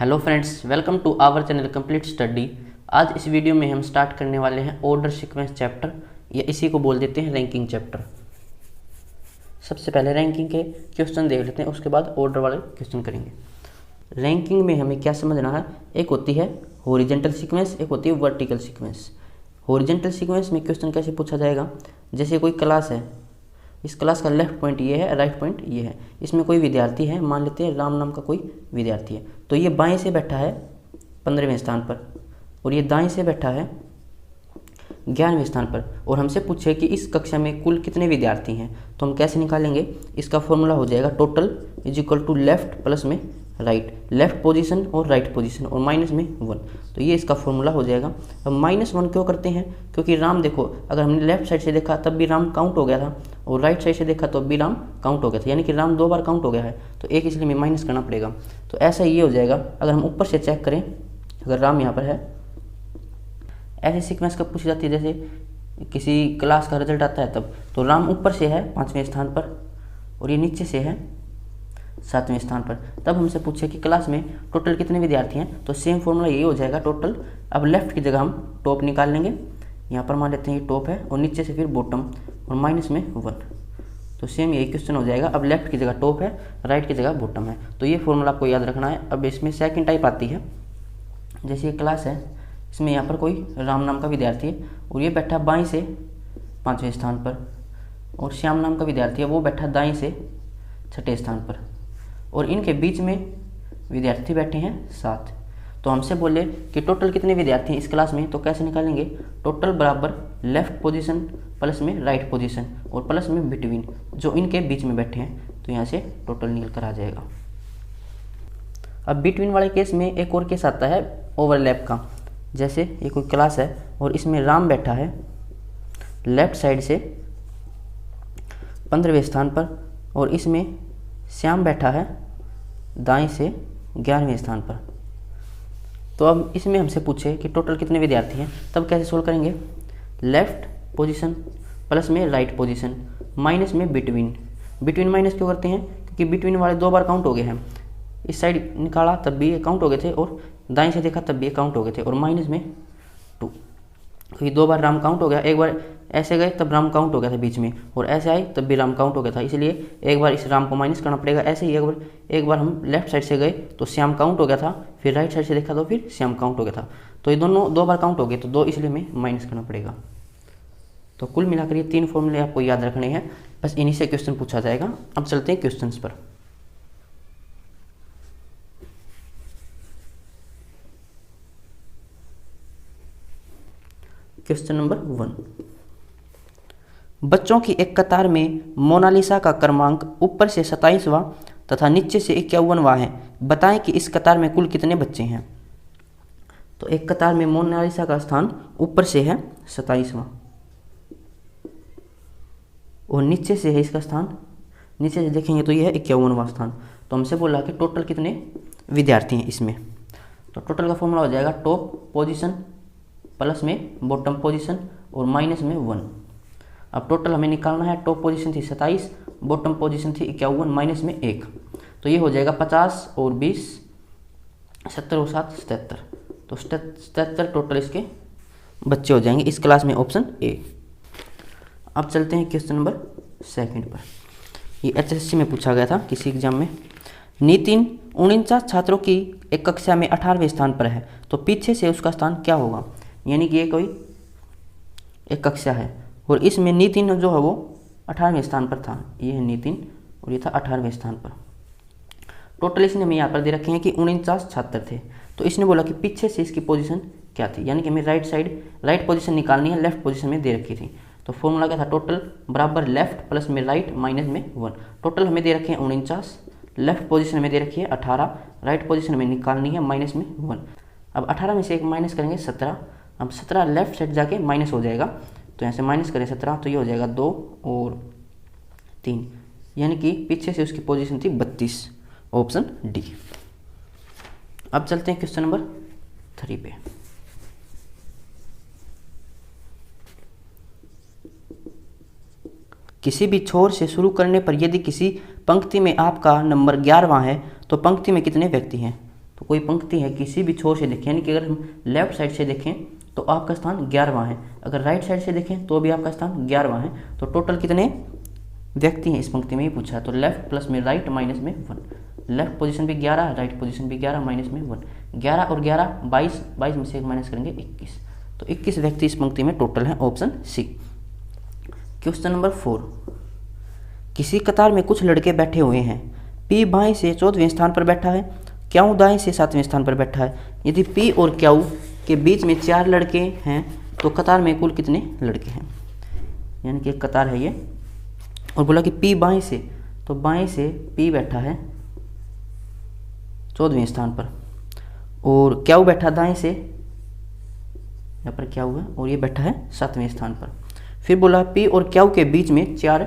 Hello friends, welcome to our channel complete study. आज इस video में हम स्टार्ट करने वाले हैं ऑर्डर सीक्वेंस चैप्टर, या इसी को बोल देते हैं रैंकिंग चैप्टर। सबसे पहले रैंकिंग के क्वेश्चन देख लेते हैं, उसके बाद ऑर्डर वाले क्वेश्चन करेंगे। रैंकिंग में हमें क्या समझना है, एक होती है हॉरिजॉन्टल सीक्वेंस, एक होती है वर्टिकल सीक्वेंस। हॉरिजॉन्टल सीक्वेंस में क्वेश्चन कैसे पूछा जाएगा, जैसे कोई क्लास है, इस क्लास का लेफ्ट पॉइंट ये है, राइट पॉइंट ये है, इसमें कोई विद्यार्थी है, मान लेते हैं राम नाम का कोई विद्यार्थी है, तो ये बाएं से बैठा है 15वें स्थान पर और ये दाएं से बैठा है 11वें स्थान पर, और हमसे पूछे कि इस कक्षा में कुल कितने विद्यार्थी हैं, तो हम कैसे निकालेंगे। इसका फॉर्मूला हो जाएगा total is equal to left plus में राइट, लेफ्ट पोजीशन और राइट पोजीशन और माइनस में 1, तो ये इसका फॉर्मूला हो जाएगा। अब -1 क्यों करते हैं, क्योंकि राम देखो, अगर हमने लेफ्ट साइड से देखा तब भी राम काउंट हो गया था और राइट साइड से देखा तो भी राम काउंट हो गया था, यानी कि राम 2 बार काउंट हो गया है, तो एक इसलिए हमें माइनस करना पड़ेगा। तो ऐसा ये हो जाएगा। अगर हम ऊपर से चेक करें, अगर राम यहाँ पर है, ऐसे सीक्वेंस कब पूछी जाती है, जैसे किसी क्लास का रिजल्ट आता है तब, तो राम ऊपर से है 5वें स्थान पर और ये नीचे से है 7वें स्थान पर। तब हमसे पूछे कि क्लास में टोटल कितने विद्यार्थी हैं, तो सेम फॉर्मूला यही हो जाएगा टोटल। अब लेफ्ट की जगह हम टॉप निकाल लेंगे, यहाँ पर मान लेते हैं ये टॉप है और नीचे से फिर बॉटम और माइनस में 1, तो सेम यही क्वेश्चन हो जाएगा। अब लेफ्ट की जगह टॉप है, राइट की जगह बॉटम है, तो ये फॉर्मूला आपको याद रखना है। अब इसमें सेकंड टाइप आती है, जैसे ये क्लास है, इसमें यहाँ पर कोई राम नाम का विद्यार्थी है और ये बैठा बाएँ से 5वें स्थान पर, और श्याम नाम का विद्यार्थी है, वो बैठा दाएँ से 6ठे स्थान पर, और इनके बीच में विद्यार्थी बैठे हैं 7। तो हमसे बोले कि टोटल कितने विद्यार्थी हैं इस क्लास में, तो कैसे निकालेंगे, टोटल बराबर लेफ्ट पोजीशन प्लस में राइट पोजीशन और प्लस में बिटवीन, जो इनके बीच में बैठे हैं, तो यहाँ से टोटल निकल कर आ जाएगा। अब बिटवीन वाले केस में एक और केस आता है ओवरलैप का, जैसे ये कोई क्लास है और इसमें राम बैठा है लेफ्ट साइड से 15वें स्थान पर और इसमें श्याम बैठा है दाएं से 11वें स्थान पर। तो अब इसमें हमसे पूछे कि टोटल कितने विद्यार्थी हैं, तब कैसे सोल्व करेंगे, लेफ्ट पोजीशन प्लस में राइट पोजीशन माइनस में बिटवीन। बिटवीन माइनस क्यों करते हैं, क्योंकि बिटवीन वाले 2 बार काउंट हो गए हैं, इस साइड निकाला तब भी ये काउंट हो गए थे और दाएं से देखा तब भी ये काउंट हो गए थे, और माइनस में 2, क्योंकि 2 बार राम काउंट हो गया, एक बार ऐसे गए तब राम काउंट हो गया था बीच में, और ऐसे आए तब भी राम काउंट हो गया था, इसलिए एक बार इस राम को माइनस करना पड़ेगा। ऐसे ही एक बार हम लेफ्ट साइड से गए तो श्याम काउंट हो गया था, फिर राइट साइड से देखा तो फिर श्याम काउंट हो गया था, तो ये दोनों 2 बार काउंट हो गए, तो 2 इसलिए हमें माइनस करना पड़ेगा। तो कुल मिलाकर ये 3 फॉर्मूले आपको याद रखने हैं, बस इन्हीं से क्वेश्चन पूछा जाएगा। अब चलते हैं क्वेश्चन पर। क्वेश्चन नंबर 1, बच्चों की एक कतार में मोनालिसा का क्रमांक ऊपर से 27वां तथा नीचे से 51वां है, बताएं कि इस कतार में कुल कितने बच्चे हैं। तो एक कतार में मोनालिसा का स्थान ऊपर से है 27वां और नीचे से है इसका स्थान, नीचे से देखेंगे तो यह है 51वां स्थान। तो हमसे बोला कि टोटल कितने विद्यार्थी हैं इसमें, तो टोटल का फॉर्मूला हो जाएगा टॉप पोजीशन प्लस में बॉटम पोजीशन और माइनस में 1। अब टोटल हमें निकालना है, टॉप पोजीशन थी 27, बॉटम पोजीशन थी 51, माइनस में 1, तो ये हो जाएगा 50 और 20 70 और 7 77, तो 77 टोटल इसके बच्चे हो जाएंगे इस क्लास में, ऑप्शन ए। अब चलते हैं क्वेश्चन नंबर 2 पर। ये HSC में पूछा गया था किसी एग्जाम में। नितिन 49 छात्रों की एक कक्षा में 18वें स्थान पर है, तो पीछे से उसका स्थान क्या होगा, यानी कि ये कोई एक कक्षा है और इसमें नितिन जो है वो 18वें स्थान पर था, ये है नितिन और ये था 18वें स्थान पर। टोटल इसने हमें यहाँ पर दे रखे हैं कि 49 छात्र थे, तो इसने बोला कि पीछे से इसकी पोजीशन क्या थी, यानी कि हमें राइट पोजीशन निकालनी है, लेफ्ट पोजीशन में दे रखी थी। तो फॉर्मूला क्या था, टोटल बराबर लेफ्ट प्लस में राइट माइनस में 1। टोटल हमें दे रखे हैं 49, लेफ्ट पोजीशन में दे रखी है 18, राइट पोजीशन में निकालनी है माइनस में 1। अब 18 में से एक माइनस करेंगे 17, अब 17 लेफ्ट साइड जाके माइनस हो जाएगा, तो यहाँ से माइनस करें 17 तो ये हो जाएगा 2 और 3, यानी कि पीछे से उसकी पोजीशन थी 32, ऑप्शन डी। अब चलते हैं क्वेश्चन नंबर 3 पे। किसी भी छोर से शुरू करने पर यदि किसी पंक्ति में आपका नंबर 11वां है तो पंक्ति में कितने व्यक्ति हैं, तो कोई पंक्ति है किसी भी छोर से देखें, यानी कि अगर हम लेफ्ट साइड से देखें तो आपका स्थान 11वां है, अगर राइट साइड से देखें तो भी आपका स्थान 11वां है। तो टोटल कितने व्यक्ति हैं इस पंक्ति में, ये पूछा है। तो लेफ्ट प्लस में राइट माइनस में 1, लेफ्ट पोजीशन भी 11, राइट पोजीशन भी 11, माइनस में 1, 11 और 11 22, 22 में से 1 माइनस करेंगे 21। तो 21 व्यक्ति इस पंक्ति में टोटल हैं, ऑप्शन सी। क्वेश्चन नंबर 4, किसी कतार में कुछ लड़के बैठे हुए हैं। पी बाएं से 14वें स्थान पर बैठा है, क्याऊ दाएं से 7वें स्थान पर बैठा है। यदि पी और क्याऊ के बीच में 4 लड़के हैं तो कतार में कुल कितने लड़के हैं, यानी कि एक कतार है ये। और बोला कि पी बाएं से, तो बाएं से पी बैठा है 14वें स्थान पर, और क्याऊ बैठा दाएं से, यहाँ पर क्याऊ है, और ये बैठा है 7वें स्थान पर। फिर बोला पी और क्याऊ के बीच में 4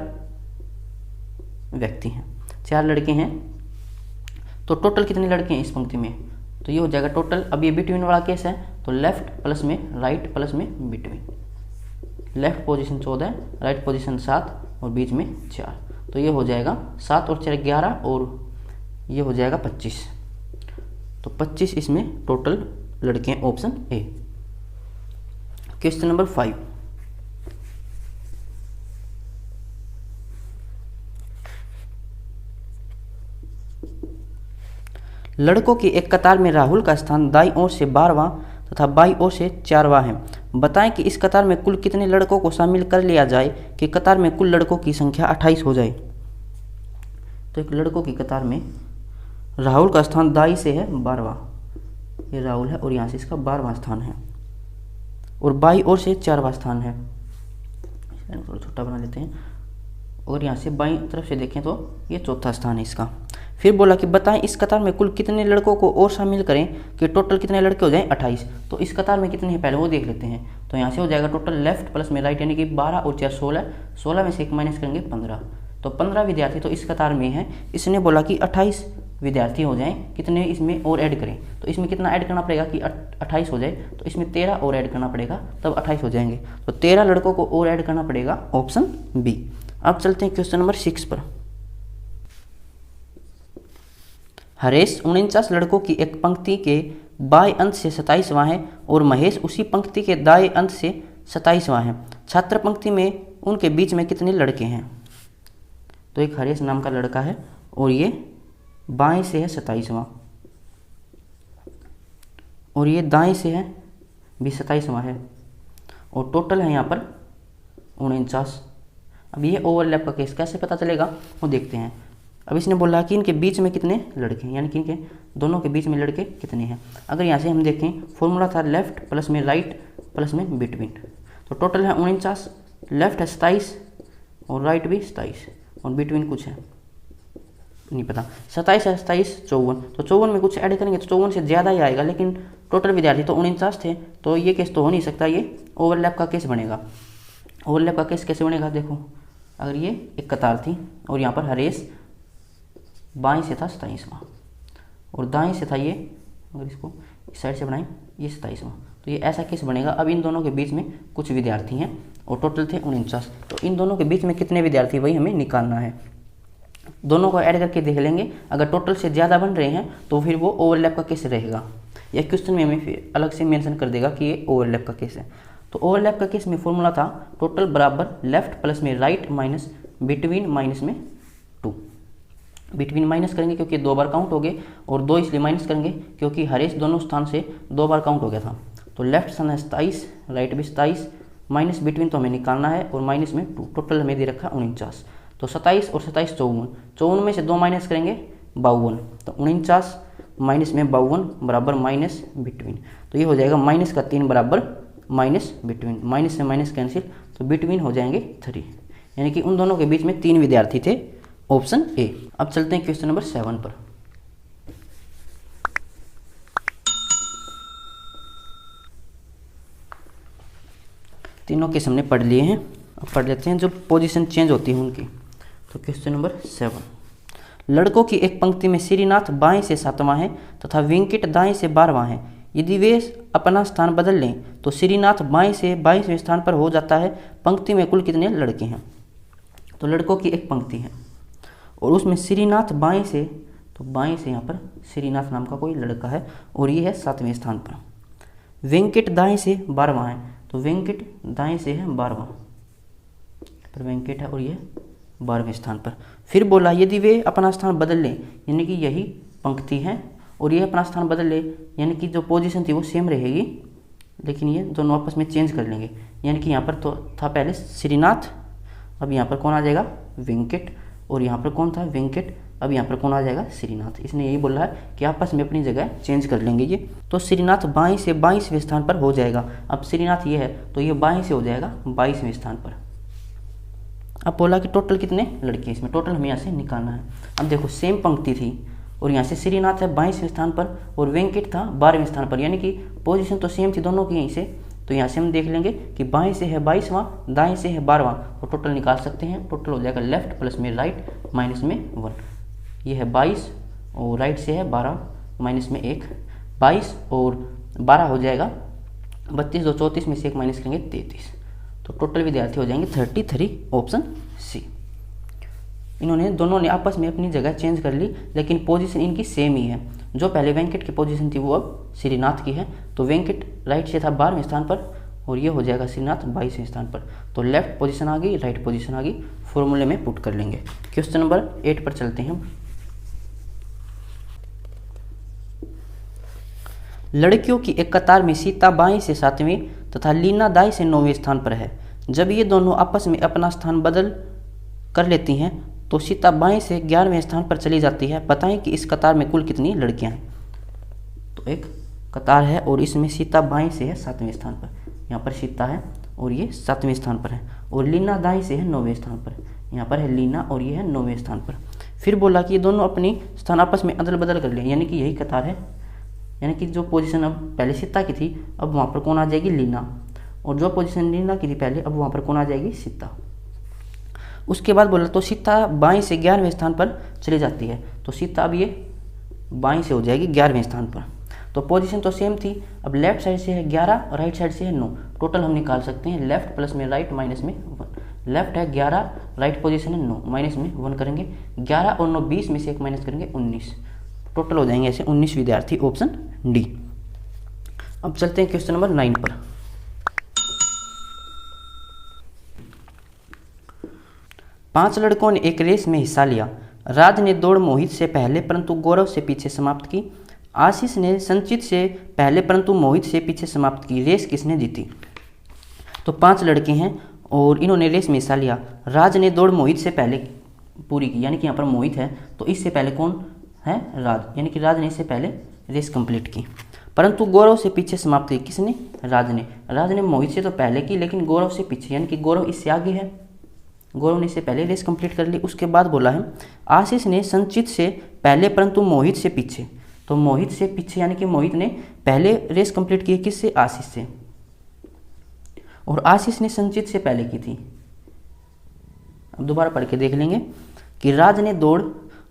व्यक्ति हैं, 4 लड़के हैं। तो टोटल कितने लड़के हैं इस पंक्ति में, तो ये हो जाएगा टोटल। अब ये बिटवीन वाला केस है, तो लेफ्ट प्लस में राइट प्लस में between. Left position 14, right position 7 और बीच में 4, तो ये हो जाएगा 7 और 4 11, और ये हो जाएगा 25। तो 25 इसमें टोटल लड़के हैं, ऑप्शन ए। क्वेश्चन नंबर 5, लड़कों की एक कतार में राहुल का स्थान दाईं ओर से 12वां तथा बाईं ओर से 4वां है। बताएं कि इस कतार में कुल कितने लड़कों को शामिल कर लिया जाए कि कतार में कुल लड़कों की संख्या 28 हो जाए। तो एक लड़कों की कतार में राहुल का स्थान दाईं से है 12वां, ये राहुल है, और यहाँ से इसका 12वां स्थान है, और बाईं ओर से 4वां स्थान है। थोड़ा छोटा बना लेते हैं, और यहाँ से बाईं तरफ से देखें तो ये 4था स्थान है इसका। फिर बोला कि बताएं इस कतार में कुल कितने लड़कों को और शामिल करें कि टोटल कितने लड़के हो जाएं 28। तो इस कतार में कितने हैं पहले वो देख लेते हैं। तो यहाँ से हो जाएगा टोटल लेफ्ट प्लस में राइट, यानी कि 12 और 4 16, 16 में से 1 माइनस करेंगे 15, तो 15 विद्यार्थी तो इस कतार में है। इसने बोला कि 28 विद्यार्थी हो जाएं, कितने इसमें और ऐड करें। तो इसमें कितना ऐड करना पड़ेगा कि 28 हो जाए, तो इसमें 13 और ऐड करना पड़ेगा, तब 28 हो जाएंगे। तो 13 लड़कों को और ऐड करना पड़ेगा, ऑप्शन बी। अब चलते हैं क्वेश्चन नंबर 6 पर। हरेश 49 लड़कों की एक पंक्ति के बाएं अंत से 27वां है और महेश उसी पंक्ति के दाएं अंत से 27वां है। छात्र पंक्ति में उनके बीच में कितने लड़के हैं। तो एक हरेश नाम का लड़का है और ये बाएं से है 27वां, और ये दाएं से है भी 27वां है, और टोटल है यहाँ पर 49। अब ये ओवरलैप का केस कैसे पता चलेगा वो देखते हैं। अब इसने बोला कि इनके बीच में कितने लड़के हैं, यानी कि इनके दोनों के बीच में लड़के कितने हैं। अगर यहाँ से हम देखें, फॉर्मूला था लेफ्ट प्लस में राइट प्लस में बिटवीन, तो टोटल है 49, लेफ्ट है 27 और राइट भी 27, और बिटवीन कुछ है नहीं पता, 27 है 27 54, तो 54 में कुछ ऐड करेंगे तो 54 से ज़्यादा ही आएगा, लेकिन टोटल विद्यार्थी तो 49 थे, तो ये केस तो हो नहीं सकता, ये ओवरलैप का केस बनेगा। ओवरलैप का केस कैसे बनेगा, देखो अगर ये एक कतार थी और यहाँ पर हरेश बाएं से था 27वां और दाएं से था ये, अगर इसको इस साइड से बनाएं ये 27वां, तो ये ऐसा केस बनेगा। अब इन दोनों के बीच में कुछ विद्यार्थी हैं और टोटल थे 49, तो इन दोनों के बीच में कितने विद्यार्थी वही हमें निकालना है। दोनों को ऐड करके देख लेंगे, अगर टोटल से ज़्यादा बन रहे हैं तो फिर वो ओवरलैप का केस रहेगा। यह क्वेश्चन में हमें फिर अलग से मेंशन कर देगा कि ये ओवरलैप का केस है। तो ओवरलैप का केस में फॉर्मूला था टोटल बराबर लेफ्ट प्लस में राइट माइनस बिटवीन माइनस में 2। बिटवीन माइनस करेंगे क्योंकि 2 बार काउंट हो गए, और 2 इसलिए माइनस करेंगे क्योंकि हरेश दोनों स्थान से 2 बार काउंट हो गया था। तो लेफ्ट स्थान है 27, राइट भी 27, माइनस बिटवीन तो हमें निकालना है, और माइनस में 2, टोटल हमें दे रखा 49। तो 27 और 27 54, 54 में से 2 माइनस करेंगे 52, तो 49 माइनस में 52 बराबर माइनस बिटवीन, तो ये हो जाएगा माइनस का 3 बराबर माइनस बिटवीन, माइनस से माइनस कैंसिल, तो बिटवीन हो जाएंगे 3, यानी कि उन दोनों के बीच में 3 विद्यार्थी थे, ऑप्शन ए। अब चलते हैं क्वेश्चन नंबर 7 पर। तीनों केस हमने पढ़ लिए हैं, अब पढ़ लेते हैं जो पोजीशन चेंज होती है उनकी। तो क्वेश्चन नंबर 7, लड़कों की एक पंक्ति में श्रीनाथ बाएं से 7वां है तथा वेंकट दाएं से 12वां है। यदि वे अपना स्थान बदल लें तो श्रीनाथ बाएं से 22वें स्थान पर हो जाता है। पंक्ति में कुल कितने लड़के हैं। तो लड़कों की एक पंक्ति है और उसमें श्रीनाथ बाएं से तो बाएं से यहाँ पर श्रीनाथ नाम का कोई लड़का है और ये है 7वें स्थान पर। वेंकट दाएं से 12वां है, तो वेंकट दाएं से है 12वां पर वेंकट है और ये 12वें स्थान पर। फिर बोला यदि वे अपना स्थान बदल लें, यानी कि यही पंक्ति है और ये अपना स्थान बदल ले, यानी कि जो पोजीशन थी वो सेम रहेगी, लेकिन ये दोनों आपस में चेंज कर लेंगे। यानी कि यहाँ पर तो था पहले श्रीनाथ, अब यहाँ पर कौन आ जाएगा वेंकट, और यहाँ पर कौन था वेंकट, अब यहाँ पर कौन आ जाएगा श्रीनाथ। इसने यही बोला है कि आपस में अपनी जगह चेंज कर लेंगे ये। तो श्रीनाथ बाएं से 22वें स्थान पर हो जाएगा। अब श्रीनाथ ये है तो ये बाएं से हो जाएगा 22वें स्थान पर। अब बोला कि टोटल कितने लड़के, इसमें टोटल हमें यहाँ से निकालना है। अब देखो सेम पंक्ति थी और यहाँ से श्रीनाथ है 22वें स्थान पर और वेंकट था 12वें स्थान पर, यानी कि पोजीशन तो सेम थी दोनों की यहीं से। तो यहाँ से हम देख लेंगे कि बाएं से है 22वां, दाएं से है 12वां, तो टोटल निकाल सकते हैं। टोटल हो जाएगा लेफ्ट प्लस में राइट माइनस में 1, ये है 22 और राइट से है 12 माइनस में 1, 22 और 12 हो जाएगा 32, 2 34 में से 1 माइनस करेंगे 33, तो टोटल विद्यार्थी हो जाएंगे 33, ऑप्शन सी। इन्होंने दोनों ने आपस में अपनी जगह चेंज कर ली, लेकिन पोजीशन इनकी सेम ही है। जो पहले वेंकट की पोजीशन थी वो अब श्रीनाथ की है, तो वेंकट राइट से था 12वें स्थान पर और ये हो जाएगा श्रीनाथ 22वें स्थान पर। तो लेफ्ट पोजीशन आ गई, राइट पोजीशन आ गई, फॉर्मूले में पुट कर लेंगे। क्वेश्चन नंबर 8 पर चलते हैं हम। लड़कियों की एक कतार में सीता बाएं से 7वें तथा लीना दाएं से 9वें स्थान पर है। जब ये दोनों आपस में अपना स्थान बदल कर लेती हैं तो सीता बाएं से 11वें स्थान पर चली जाती है। बताएं कि इस कतार में कुल कितनी लड़कियां हैं। तो एक कतार है और इसमें सीता बाएं से है 7वें स्थान पर, यहाँ पर सीता है और ये 7वें स्थान पर है, और लीना दाएं से है 9वें स्थान पर, यहाँ पर है लीना और ये है 9वें स्थान पर। फिर बोला कि ये दोनों अपनी स्थान आपस में अदल बदल कर लें, यानी कि यही कतार है, यानी कि जो पोजीशन अब पहले सीता की थी अब वहाँ पर कौन आ जाएगी लीना, और जो पोजीशन लीना की थी पहले अब वहाँ पर कौन आ जाएगी सीता। उसके बाद बोला तो सीता बाएं से 11वें स्थान पर चली जाती है, तो सीता अब ये बाएं से हो जाएगी 11वें स्थान पर। तो पोजीशन तो सेम थी, अब लेफ्ट साइड से है 11 और राइट साइड से है 9, टोटल हम निकाल सकते हैं लेफ्ट प्लस में राइट माइनस में 1। लेफ्ट है 11, राइट पोजीशन है 9, माइनस में 1 करेंगे, 11 और 9 20 में से 1 माइनस करेंगे 19, टोटल हो जाएंगे ऐसे 19 विद्यार्थी, ऑप्शन डी। अब चलते हैं क्वेश्चन नंबर 9 पर। पांच लड़कों ने एक रेस में हिस्सा लिया। राज ने दौड़ मोहित से पहले परंतु गौरव से पीछे समाप्त की। आशीष ने संचित से पहले परंतु मोहित से पीछे समाप्त की। रेस किसने जीती। तो 5 लड़के हैं और इन्होंने रेस में हिस्सा लिया। राज ने दौड़ मोहित से पहले पूरी की, यानी कि यहाँ पर मोहित है तो इससे पहले कौन है राज, यानी कि राज ने इससे पहले रेस कंप्लीट की। परंतु गौरव से पीछे समाप्त की, किसने राज ने मोहित से तो पहले की लेकिन गौरव से पीछे, यानी कि गौरव इससे आगे है, गौरव ने इससे पहले रेस कंप्लीट कर ली। उसके बाद बोला है आशीष ने संचित से पहले परंतु मोहित से पीछे, तो मोहित से पीछे यानी कि मोहित ने पहले रेस कंप्लीट की किससे आशीष से, और आशीष ने संचित से पहले की थी। अब दोबारा पढ़ के देख लेंगे कि राज ने दौड़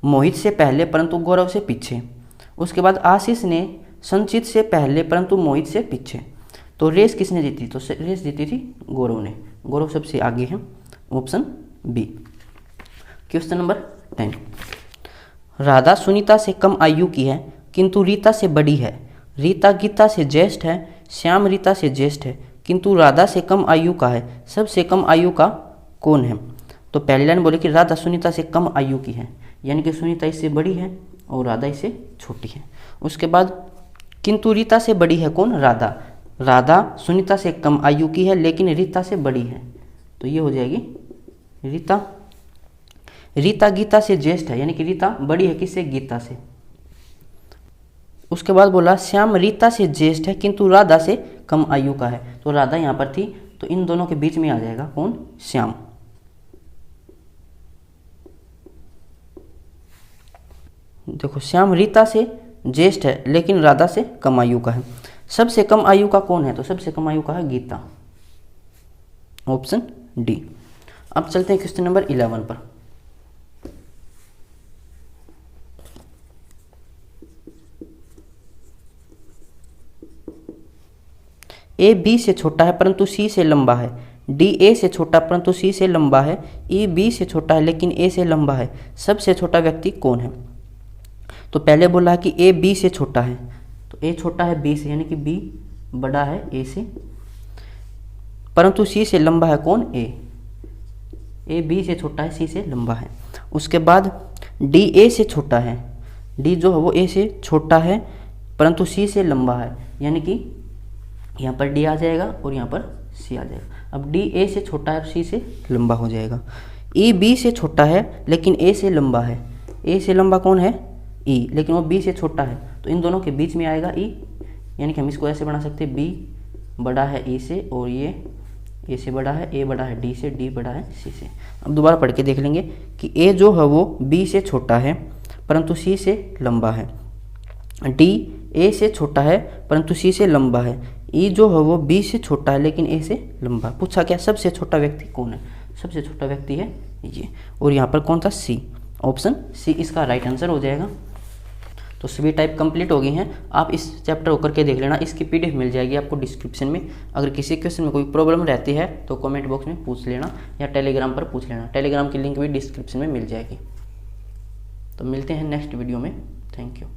मोहित से पहले परंतु गौरव से पीछे, उसके बाद आशीष ने संचित से पहले परंतु मोहित से पीछे। तो रेस किसने जीती, तो रेस जीती थी गौरव ने, गौरव सबसे आगे है, option B. Question number 10। Radha Sunita से कम आयु की है किंतु रीता से बड़ी है। रीता गीता से ज्येष्ठ है, श्याम रीता से ज्येष्ठ है किंतु राधा से कम आयु का है। सबसे कम आयु का कौन है। तो पहली लाइन बोले कि राधा सुनीता से कम आयु की है, यानी कि सुनीता इससे बड़ी है और राधा इससे छोटी है। उसके बाद किंतु रीता से बड़ी है कौन, राधा। राधा सुनीता से कम आयु की है लेकिन रीता से बड़ी है, तो ये हो जाएगी रीता। रीता गीता से ज्येष्ठ है, यानी कि रीता बड़ी है किससे, गीता से। उसके बाद बोला श्याम रीता से ज्येष्ठ है किंतु राधा से कम आयु का है, तो राधा यहाँ पर थी तो इन दोनों के बीच में आ जाएगा कौन, श्याम। देखो श्याम रीता से ज्येष्ठ है लेकिन राधा से कम आयु का है। सबसे कम आयु का कौन है, तो सबसे कम आयु का है गीता, ऑप्शन डी। अब चलते हैं क्वेश्चन नंबर 11 पर। ए बी से छोटा है परंतु सी से लंबा है। डी ए से छोटा परंतु सी से लंबा है। ई बी से छोटा है लेकिन ए से लंबा है। सबसे छोटा व्यक्ति कौन है। तो पहले बोला है कि ए बी से छोटा है, तो ए छोटा है बी से, यानी कि बी बड़ा है ए से, परंतु सी से लंबा है कौन, ए बी से छोटा है, सी से लंबा है। उसके बाद डी ए से छोटा है, डी जो है वो ए से छोटा है परंतु सी से लंबा है, यानी कि यहाँ पर डी आ जाएगा और यहाँ पर सी आ जाएगा। अब डी ए से छोटा है और सी से लंबा हो जाएगा। ई बी से छोटा है लेकिन ए से लंबा है, ए से लंबा कौन है, ई, लेकिन वो बी से छोटा है, तो इन दोनों के बीच में आएगा ई, यानी कि हम इसको ऐसे बना सकते हैं, बी बड़ा है ई से और ये ए से बड़ा है, ए बड़ा है डी से, डी बड़ा है सी से। अब दोबारा पढ़ के देख लेंगे कि ए जो है वो बी से छोटा है परंतु सी से लंबा है, डी ए से छोटा है परंतु सी से लंबा है, ई जो है वो बी से छोटा है लेकिन ए से लंबा। पूछा क्या सबसे छोटा व्यक्ति कौन है, सबसे छोटा व्यक्ति है ये, और यहाँ पर कौन था, सी, ऑप्शन सी इसका राइट आंसर हो जाएगा। तो सभी टाइप कंप्लीट हो गई हैं। आप इस चैप्टर को करके देख लेना, इसकी पीडीएफ मिल जाएगी आपको डिस्क्रिप्शन में। अगर किसी क्वेश्चन में कोई प्रॉब्लम रहती है तो कमेंट बॉक्स में पूछ लेना या टेलीग्राम पर पूछ लेना, टेलीग्राम की लिंक भी डिस्क्रिप्शन में मिल जाएगी। तो मिलते हैं नेक्स्ट वीडियो में, थैंक यू।